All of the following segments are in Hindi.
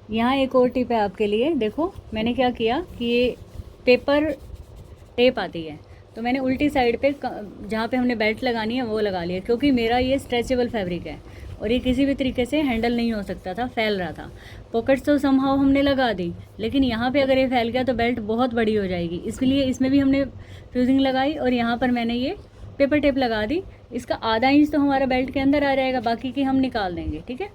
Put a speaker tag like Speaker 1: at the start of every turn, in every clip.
Speaker 1: यहाँ एक और टिप है आपके लिए। देखो मैंने क्या किया कि ये पेपर टेप आती है, तो मैंने उल्टी साइड पे जहाँ पे हमने बेल्ट लगानी है वो लगा लिया, क्योंकि मेरा ये स्ट्रेचेबल फैब्रिक है और ये किसी भी तरीके से हैंडल नहीं हो सकता था, फैल रहा था। पॉकेट्स तो समहाउ हमने लगा दी, लेकिन यहाँ पे अगर ये फैल गया तो बेल्ट बहुत बड़ी हो जाएगी, इसलिए इसमें भी हमने फ्यूजिंग लगाई और यहाँ पर मैंने ये पेपर टेप लगा दी। इसका आधा इंच तो हमारा बेल्ट के अंदर आ जाएगा, बाकी की हम निकाल देंगे, ठीक है।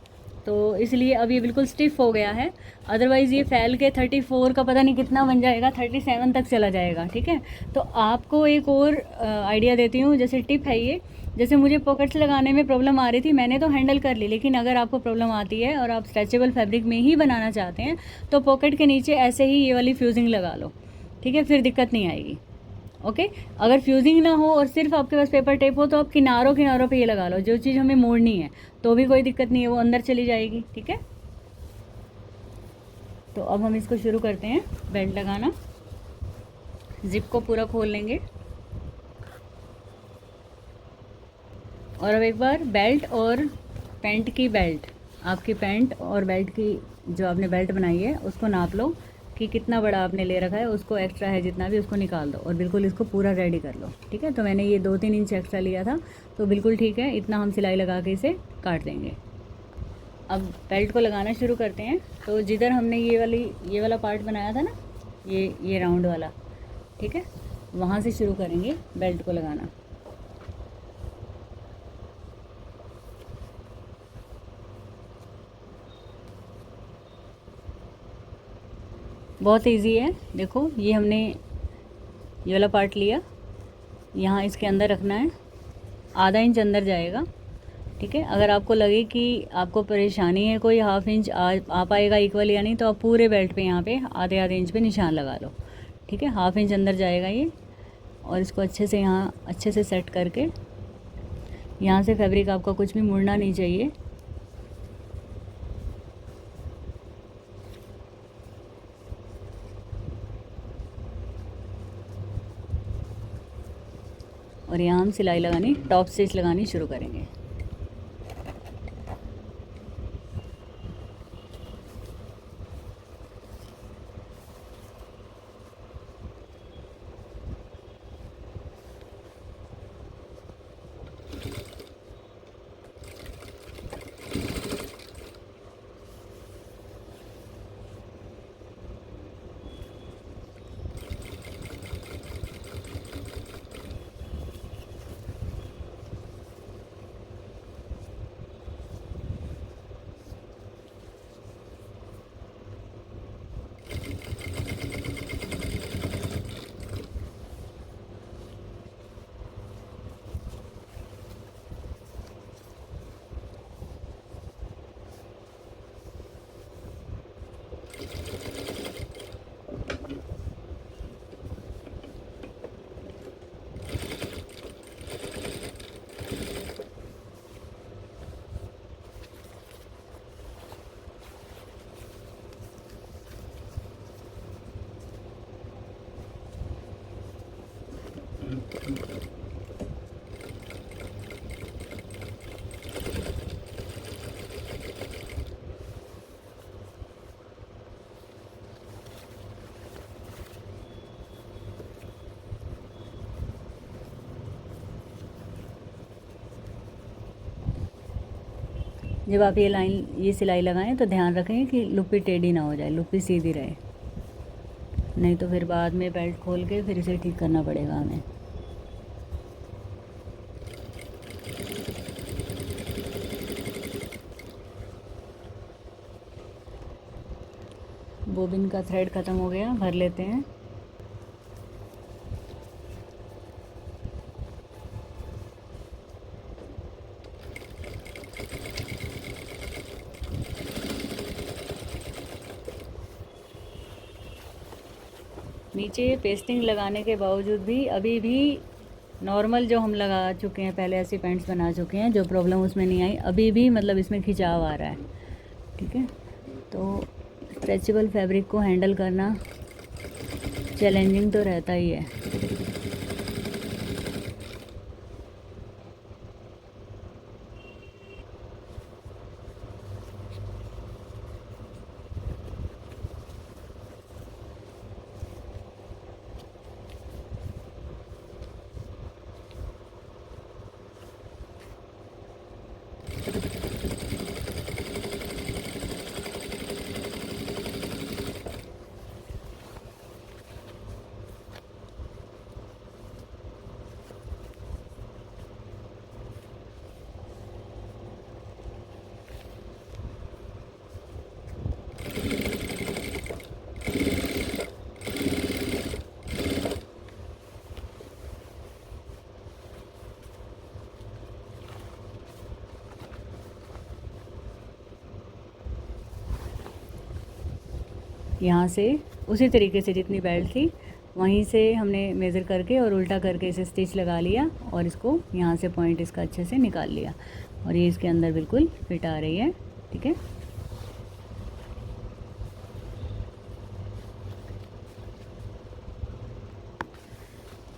Speaker 1: तो इसलिए अब ये बिल्कुल स्टिफ हो गया है, अदरवाइज़ ये फैल के 34 का पता नहीं कितना बन जाएगा, 37 तक चला जाएगा, ठीक है। तो आपको एक और आइडिया देती हूँ, जैसे टिप है ये। जैसे मुझे पॉकेट्स लगाने में प्रॉब्लम आ रही थी, मैंने तो हैंडल कर ली, लेकिन अगर आपको प्रॉब्लम आती है और आप स्ट्रेचेबल फैब्रिक में ही बनाना चाहते हैं तो पॉकेट के नीचे ऐसे ही ये वाली फ्यूजिंग लगा लो, ठीक है, फिर दिक्कत नहीं आएगी। ओके। अगर फ्यूजिंग ना हो और सिर्फ आपके पास पेपर टेप हो तो आप किनारों किनारों पे ये लगा लो, जो चीज़ हमें मोड़नी है तो भी कोई दिक्कत नहीं है, वो अंदर चली जाएगी, ठीक है। तो अब हम इसको शुरू करते हैं बेल्ट लगाना। जिप को पूरा खोल लेंगे और अब एक बार बेल्ट और पैंट की बेल्ट, आपकी पैंट और बेल्ट की जो आपने बेल्ट बनाई है उसको नाप लो कि कितना बड़ा आपने ले रखा है, उसको एक्स्ट्रा है जितना भी उसको निकाल दो और बिल्कुल इसको पूरा रेडी कर लो, ठीक है। तो मैंने ये 2-3 इंच एक्स्ट्रा लिया था, तो बिल्कुल ठीक है, इतना हम सिलाई लगा के इसे काट देंगे। अब बेल्ट को लगाना शुरू करते हैं। तो जिधर हमने ये वाला पार्ट बनाया था ना, ये राउंड वाला, ठीक है, वहाँ से शुरू करेंगे बेल्ट को लगाना। बहुत इजी है। देखो ये हमने ये वाला पार्ट लिया, यहाँ इसके अंदर रखना है, आधा इंच अंदर जाएगा, ठीक है। अगर आपको लगे कि आपको परेशानी है, कोई हाफ इंच आ पाएगा इक्वल या नहीं, तो आप पूरे बेल्ट पे यहाँ पे आधे आधे इंच पे निशान लगा लो, ठीक है। हाफ इंच अंदर जाएगा ये, और इसको अच्छे से यहाँ अच्छे से सेट करके, यहाँ से फैब्रिक आपका कुछ भी मुड़ना नहीं चाहिए। और यहाँ हम सिलाई लगानी, टॉप स्टिच लगानी शुरू करेंगे। जब आप ये सिलाई लगाएं तो ध्यान रखें कि लुप्पी टेढ़ी ना हो जाए, लुप्पी सीधी रहे, नहीं तो फिर बाद में बेल्ट खोल के फिर इसे ठीक करना पड़ेगा हमें। बोबिन का थ्रेड ख़त्म हो गया, भर लेते हैं। नीचे पेस्टिंग लगाने के बावजूद भी अभी भी नॉर्मल जो हम लगा चुके हैं, पहले ऐसी पैंट्स बना चुके हैं, जो प्रॉब्लम उसमें नहीं आई, अभी भी मतलब इसमें खिंचाव आ रहा है, ठीक है। तो स्ट्रेचेबल फैब्रिक को हैंडल करना चैलेंजिंग तो रहता ही है। यहाँ से उसी तरीके से जितनी बेल्ट थी वहीं से हमने मेज़र करके और उल्टा करके इसे स्टिच लगा लिया और इसको यहाँ से पॉइंट इसका अच्छे से निकाल लिया और ये इसके अंदर बिल्कुल फिट आ रही है। ठीक है,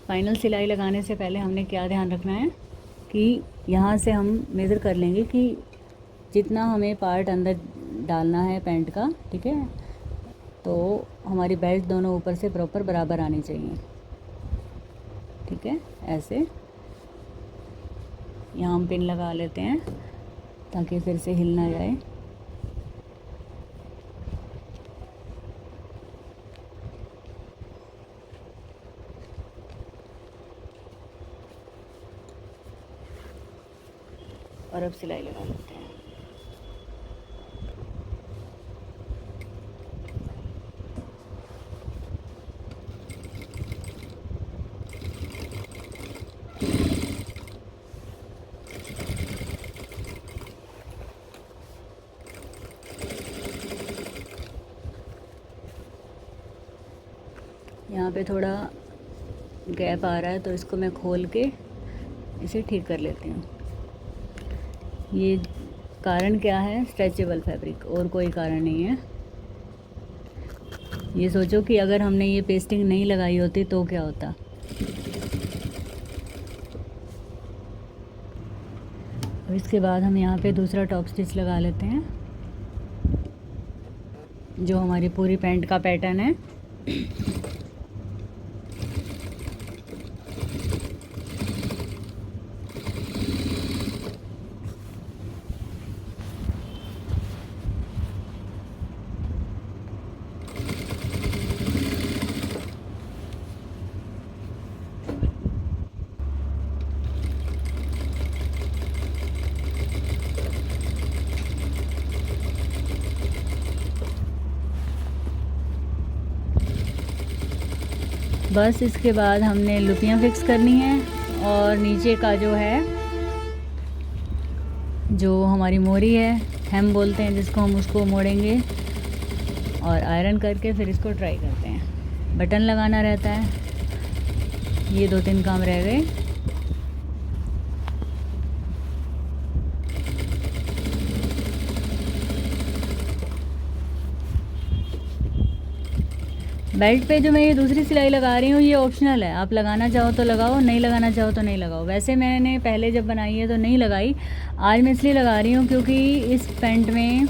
Speaker 1: फाइनल सिलाई लगाने से पहले हमने क्या ध्यान रखना है कि यहाँ से हम मेज़र कर लेंगे कि जितना हमें पार्ट अंदर डालना है पैंट का, ठीक है, तो हमारी बेल्ट दोनों ऊपर से प्रॉपर बराबर आनी चाहिए। ठीक है, ऐसे यहाँ हम पिन लगा लेते हैं ताकि फिर से हिल ना जाए। और अब सिलाई लगा लेते हैं। यहाँ पे थोड़ा गैप आ रहा है तो इसको मैं खोल के इसे ठीक कर लेती हूँ। ये कारण क्या है? स्ट्रेचेबल फैब्रिक, और कोई कारण नहीं है। ये सोचो कि अगर हमने ये पेस्टिंग नहीं लगाई होती तो क्या होता। अब इसके बाद हम यहाँ पे दूसरा टॉप स्टिच लगा लेते हैं जो हमारी पूरी पैंट का पैटर्न है। बस इसके बाद हमने लुपियाँ फिक्स करनी है और नीचे का जो है, जो हमारी मोरी है, हेम बोलते हैं जिसको, हम उसको मोड़ेंगे और आयरन करके फिर इसको ट्राई करते हैं। बटन लगाना रहता है। ये 2-3 काम रह गए। बेल्ट पे जो मैं ये दूसरी सिलाई लगा रही हूँ ये ऑप्शनल है, आप लगाना चाहो तो लगाओ, नहीं लगाना चाहो तो नहीं लगाओ। वैसे मैंने पहले जब बनाई है तो नहीं लगाई, आज मैं इसलिए लगा रही हूँ क्योंकि इस पैंट में,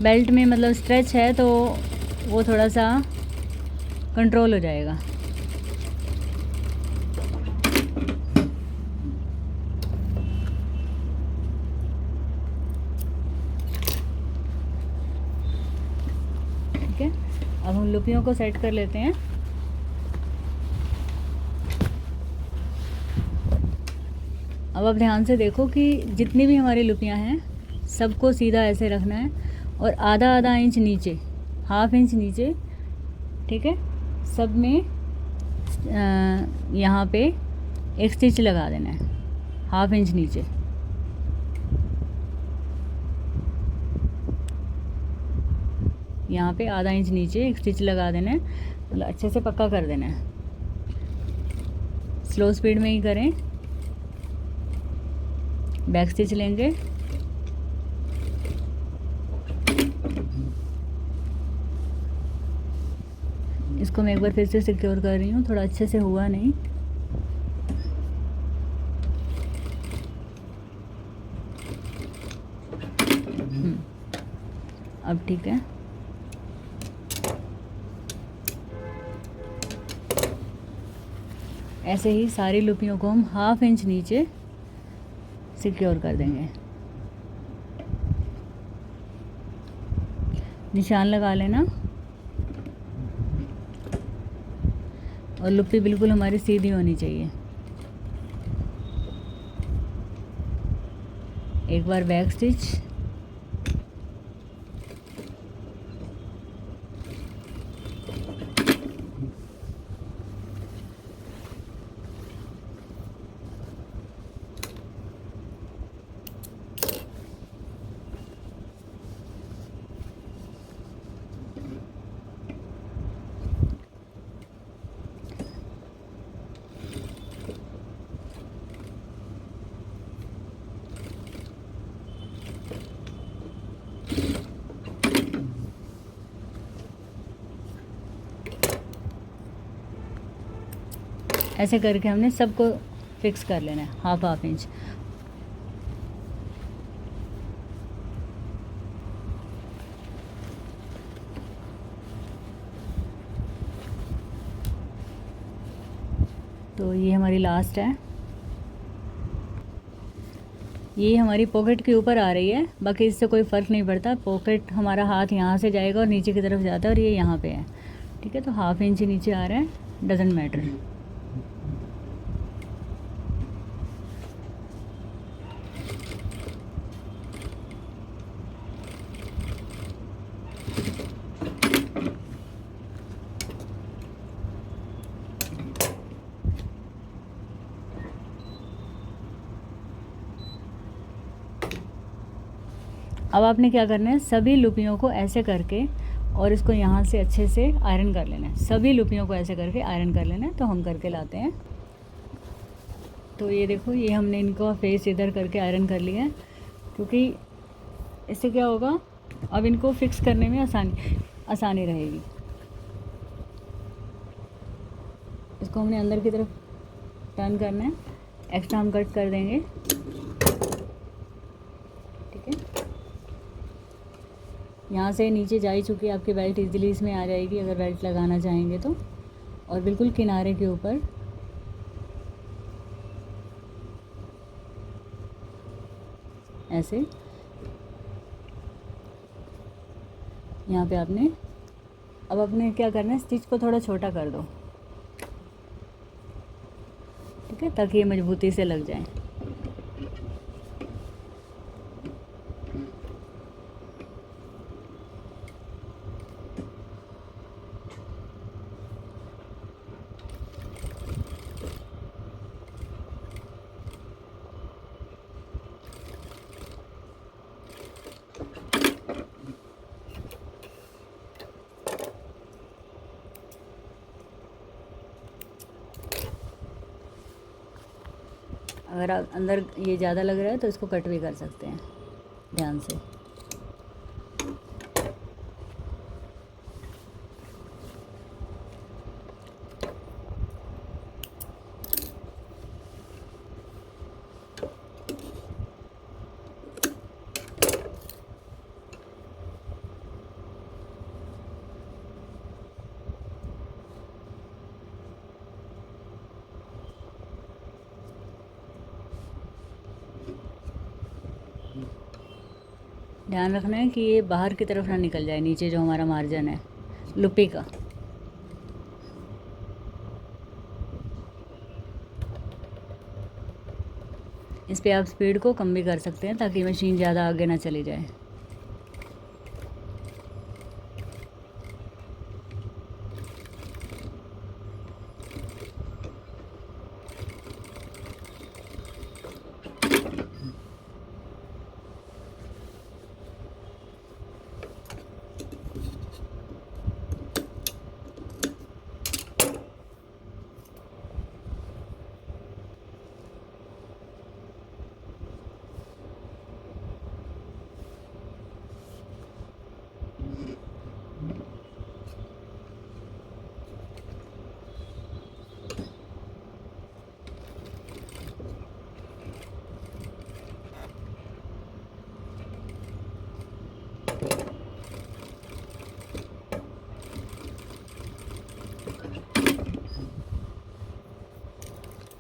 Speaker 1: बेल्ट में मतलब स्ट्रेच है तो वो थोड़ा सा कंट्रोल हो जाएगा। ठीक है, अब हम लुपियों को सेट कर लेते हैं। अब आप ध्यान से देखो कि जितनी भी हमारी लुपियाँ हैं सबको सीधा ऐसे रखना है और आधा आधा इंच नीचे, ½ इंच नीचे, ठीक है, सब में यहाँ पे एक स्टिच लगा देना है, ½ इंच नीचे। यहाँ पे आधा इंच नीचे एक स्टिच लगा देना है, मतलब अच्छे से पक्का कर देना है। स्लो स्पीड में ही करें। बैक स्टिच लेंगे, इसको मैं एक बार फिर से सिक्योर कर रही हूँ, थोड़ा अच्छे से हुआ नहीं। अब ठीक है। ऐसे ही सारी लुपियों को हम ½ इंच नीचे सिक्योर कर देंगे। निशान लगा लेना और लुपी बिल्कुल हमारी सीधी होनी चाहिए। एक बार बैक स्टिच, ऐसे करके हमने सबको फिक्स कर लेना है, हाफ इंच। तो ये हमारी लास्ट है, ये हमारी पॉकेट के ऊपर आ रही है, बाकी इससे कोई फ़र्क नहीं पड़ता। पॉकेट हमारा हाथ यहाँ से जाएगा और नीचे की तरफ जाता है, और ये यहाँ पे है, ठीक है। तो हाफ इंच नीचे आ रहा है, डजेंट मैटर। अब आपने क्या करना है, सभी लुपियों को ऐसे करके और इसको यहाँ से अच्छे से आयरन कर लेना है। सभी लुपियों को ऐसे करके आयरन कर लेना है। तो हम करके लाते हैं। तो ये देखो, ये हमने इनको फेस इधर करके आयरन कर लिया है, क्योंकि इससे क्या होगा, अब इनको फिक्स करने में आसानी रहेगी। इसको हमने अंदर की तरफ टर्न करना है, एक्स्ट्रा हम कट कर देंगे, ठीक है। यहाँ से नीचे जा ही चुकी है आपकी बेल्ट, इजीली इसमें आ जाएगी अगर बेल्ट लगाना चाहेंगे तो। और बिल्कुल किनारे के ऊपर ऐसे, यहाँ पे आपने अब आपने क्या करना है, स्टिच को थोड़ा छोटा कर दो, ठीक है, ताकि ये मजबूती से लग जाए। अगर आप अंदर ये ज़्यादा लग रहा है तो इसको कट भी कर सकते हैं ध्यान से। ध्यान रखना है कि ये बाहर की तरफ ना निकल जाए, नीचे जो हमारा मार्जिन है लुपी का। इस पे आप स्पीड को कम भी कर सकते हैं ताकि मशीन ज़्यादा आगे ना चली जाए।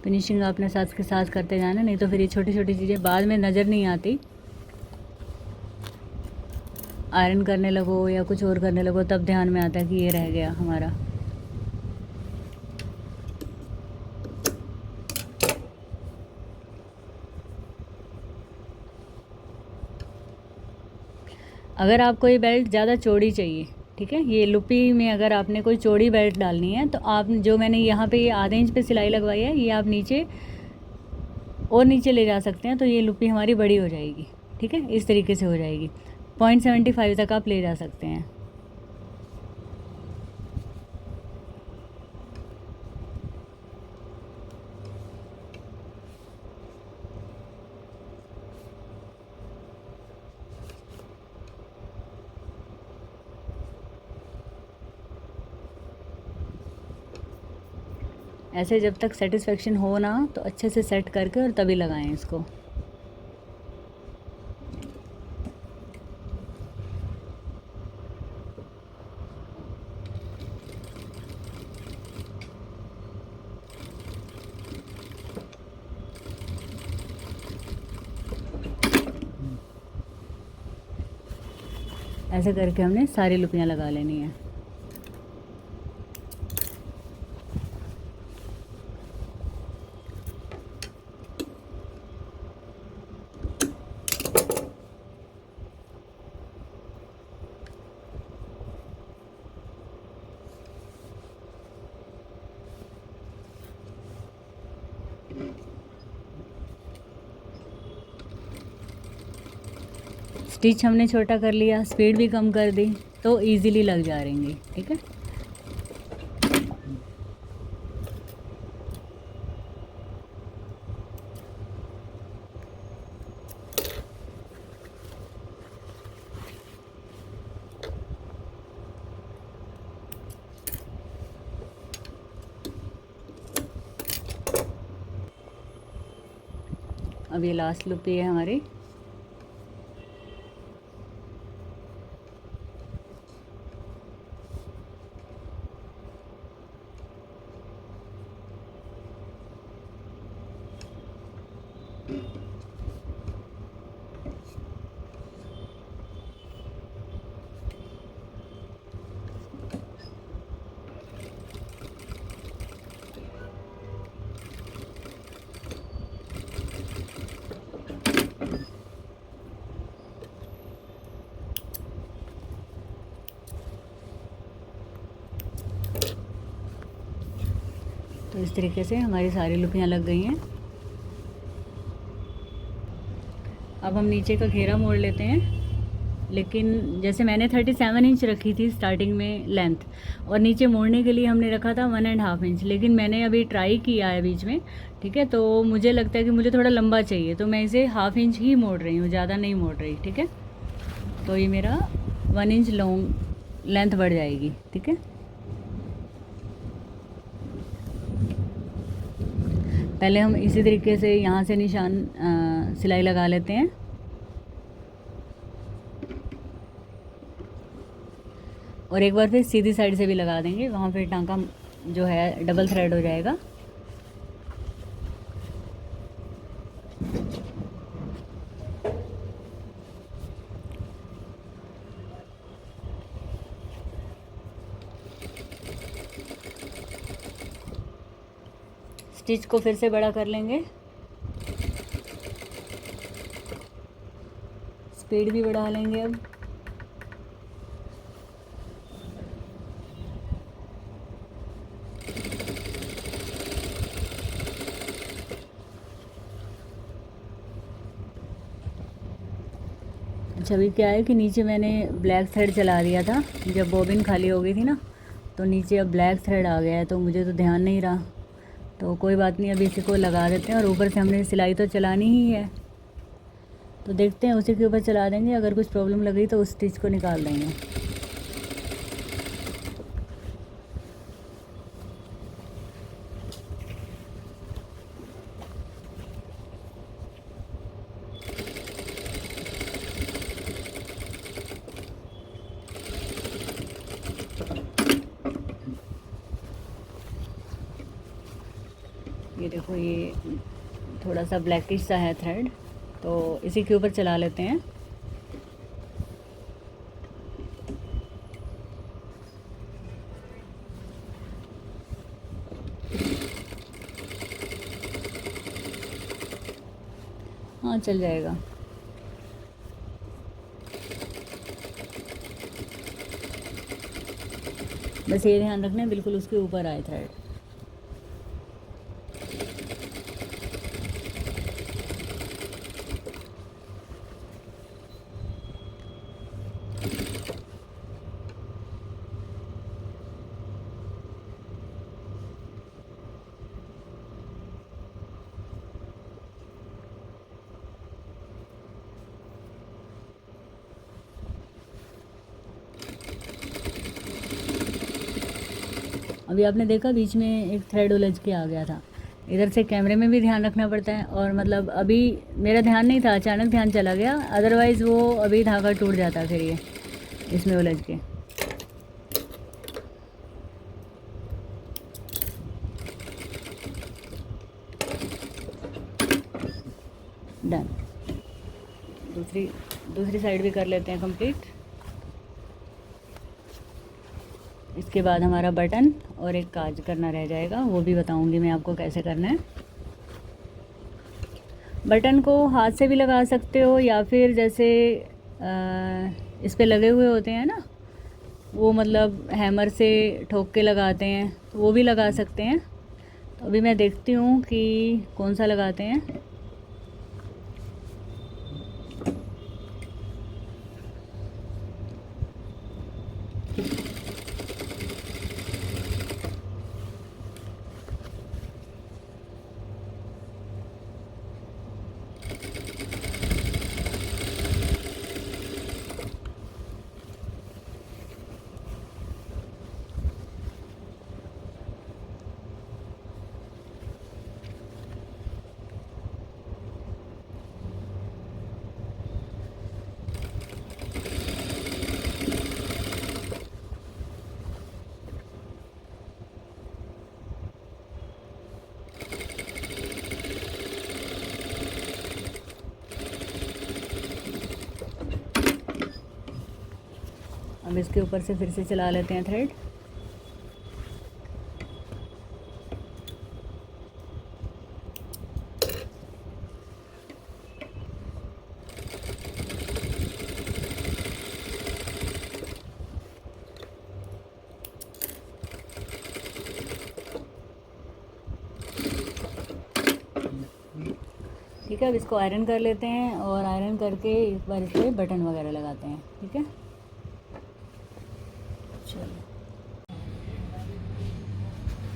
Speaker 1: फिनिशिंग अपने साथ के साथ करते जाना, नहीं तो फिर ये छोटी छोटी चीज़ें बाद में नज़र नहीं आती। आयरन करने लगो या कुछ और करने लगो तब ध्यान में आता है कि ये रह गया हमारा। अगर आपको ये बेल्ट ज़्यादा चौड़ी चाहिए, ठीक है, ये लुपी में अगर आपने कोई चौड़ी बेल्ट डालनी है तो आप जो मैंने यहाँ पे ये आधे इंच पे सिलाई लगवाई है, ये आप नीचे और नीचे ले जा सकते हैं, तो ये लुपी हमारी बड़ी हो जाएगी, ठीक है, इस तरीके से हो जाएगी। 0.75 तक आप ले जा सकते हैं। ऐसे जब तक सेटिस्फेक्शन हो ना तो अच्छे से सेट करके और तभी लगाएं इसको। ऐसे करके हमने सारी लुपियाँ लगा लेनी है। स्टिच हमने छोटा कर लिया, स्पीड भी कम कर दी, तो इजीली लग जा रहेंगी। ठीक है, अब ये लास्ट लूप है हमारी। तो इस तरीके से हमारी सारी लुपियाँ लग गई हैं। अब हम नीचे का घेरा मोड़ लेते हैं, लेकिन जैसे मैंने 37 इंच रखी थी स्टार्टिंग में लेंथ, और नीचे मोड़ने के लिए हमने रखा था 1.5 इंच, लेकिन मैंने अभी ट्राई किया है बीच में। ठीक है, तो मुझे लगता है कि मुझे थोड़ा लंबा चाहिए, तो मैं इसे 1/2 इंच ही मोड़ रही हूँ, ज़्यादा नहीं मोड़ रही। ठीक है, तो ये मेरा 1 इंच लॉन्ग लेंथ बढ़ जाएगी। ठीक है, पहले हम इसी तरीके से यहाँ से निशान सिलाई लगा लेते हैं। और एक बार फिर सीधी साइड से भी लगा देंगे, वहाँ फिर टांका जो है डबल थ्रेड हो जाएगा। स्टिच को फिर से बड़ा कर लेंगे, स्पीड भी बढ़ा लेंगे अब। अच्छा, अभी क्या है कि नीचे मैंने ब्लैक थ्रेड चला दिया था, जब बॉबिन खाली हो गई थी ना, तो नीचे अब ब्लैक थ्रेड आ गया है, तो मुझे तो ध्यान नहीं रहा। तो कोई बात नहीं, अभी इसी को लगा देते हैं, और ऊपर से हमने सिलाई तो चलानी ही है, तो देखते हैं उसी के ऊपर चला देंगे। अगर कुछ प्रॉब्लम लगी तो उस स्टिच को निकाल देंगे। ये देखो, ये थोड़ा सा ब्लैकिश सा है थ्रेड, तो इसी के ऊपर चला लेते हैं। हाँ, चल जाएगा। बस ये ध्यान रखना है बिल्कुल उसके ऊपर आए थ्रेड। अभी आपने देखा बीच में एक थ्रेड उलझ के आ गया था। इधर से कैमरे में भी ध्यान रखना पड़ता है, और मतलब अभी मेरा ध्यान नहीं था, अचानक ध्यान चला गया, अदरवाइज़ वो अभी धागा टूट जाता फिर ये इसमें उलझ के। डन। दूसरी दूसरी साइड भी कर लेते हैं कंप्लीट। इसके बाद हमारा बटन और एक काज करना रह जाएगा, वो भी बताऊंगी मैं आपको कैसे करना है। बटन को हाथ से भी लगा सकते हो, या फिर जैसे इस पे लगे हुए होते हैं ना, वो मतलब हैमर से ठोक के लगाते हैं, तो वो भी लगा सकते हैं। तो अभी मैं देखती हूँ कि कौन सा लगाते हैं। अब इसके ऊपर से फिर से चला लेते हैं थ्रेड। ठीक है, अब इसको आयरन कर लेते हैं, और आयरन करके एक बार इस पर बटन वगैरह लगाते हैं। ठीक है, चलो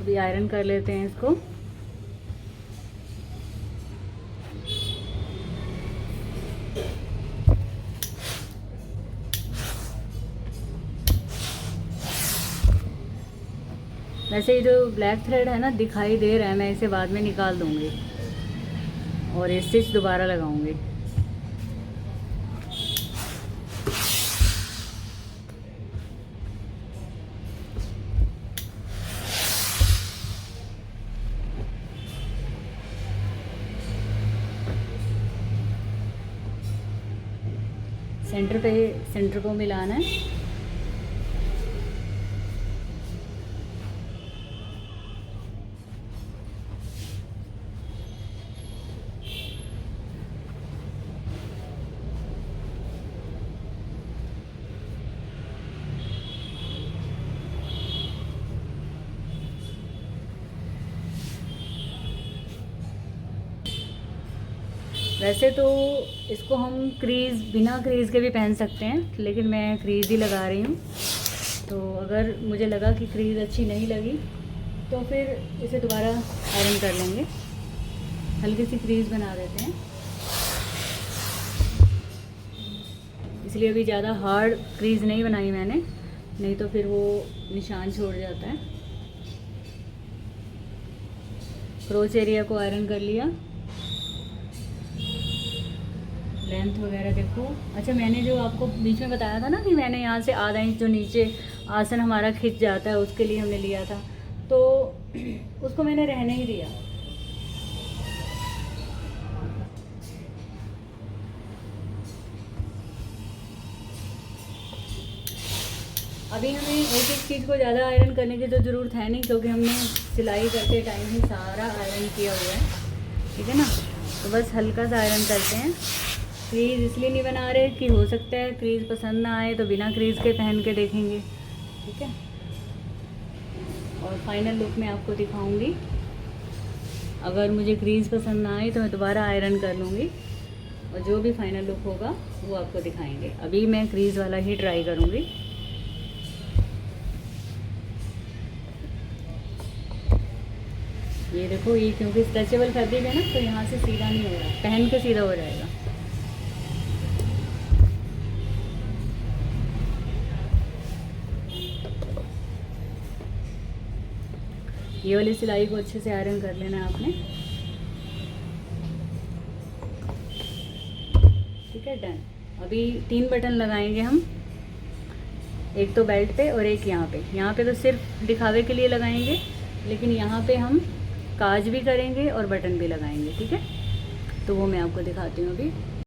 Speaker 1: अभी आयरन कर लेते हैं इसको। वैसे ये जो ब्लैक थ्रेड है ना दिखाई दे रहा है, मैं इसे बाद में निकाल दूँगी और ये स्टिच दोबारा लगाऊंगी। सेंटर को मिलाना है। वैसे तो इसको हम क्रीज़ बिना क्रीज़ के भी पहन सकते हैं, लेकिन मैं क्रीज़ ही लगा रही हूँ। तो अगर मुझे लगा कि क्रीज़ अच्छी नहीं लगी तो फिर इसे दोबारा आयरन कर लेंगे, हल्की सी क्रीज़ बना देते हैं। इसलिए अभी ज़्यादा हार्ड क्रीज़ नहीं बनाई मैंने, नहीं तो फिर वो निशान छोड़ जाता है। क्रोच एरिया को आयरन कर लिया। लेंथ वगैरह देखो। अच्छा, मैंने जो आपको बीच में बताया था ना कि मैंने यहाँ से आधा इंच जो नीचे आसन हमारा खिंच जाता है उसके लिए हमने लिया था, तो उसको मैंने रहने ही दिया। अभी हमें एक एक चीज़ को ज़्यादा आयरन करने की तो ज़रूरत है नहीं, क्योंकि हमने सिलाई करते टाइम ही सारा आयरन किया हुआ है। ठीक है ना, तो बस हल्का सा आयरन करते हैं। क्रीज़ इसलिए नहीं बना रहे कि हो सकता है क्रीज़ पसंद ना आए तो बिना क्रीज़ के पहन के देखेंगे। ठीक है, और फाइनल लुक मैं आपको दिखाऊंगी। अगर मुझे क्रीज़ पसंद ना आए तो मैं दोबारा आयरन कर लूँगी, और जो भी फाइनल लुक होगा वो आपको दिखाएंगे। अभी मैं क्रीज़ वाला ही ट्राई करूँगी। ये देखो, ये क्योंकि स्ट्रेचेबल फैब्रिक है ना, तो यहाँ से सीधा नहीं हो रहा, पहन के सीधा हो जाएगा। ये वाली सिलाई को अच्छे से आयरन कर लेना है आपने। ठीक है, डन। अभी 3 बटन लगाएंगे हम, एक तो बेल्ट पे और एक यहाँ पे। यहाँ पे तो सिर्फ दिखावे के लिए लगाएंगे, लेकिन यहाँ पे हम काज भी करेंगे और बटन भी लगाएंगे। ठीक है, तो वो मैं आपको दिखाती हूँ अभी।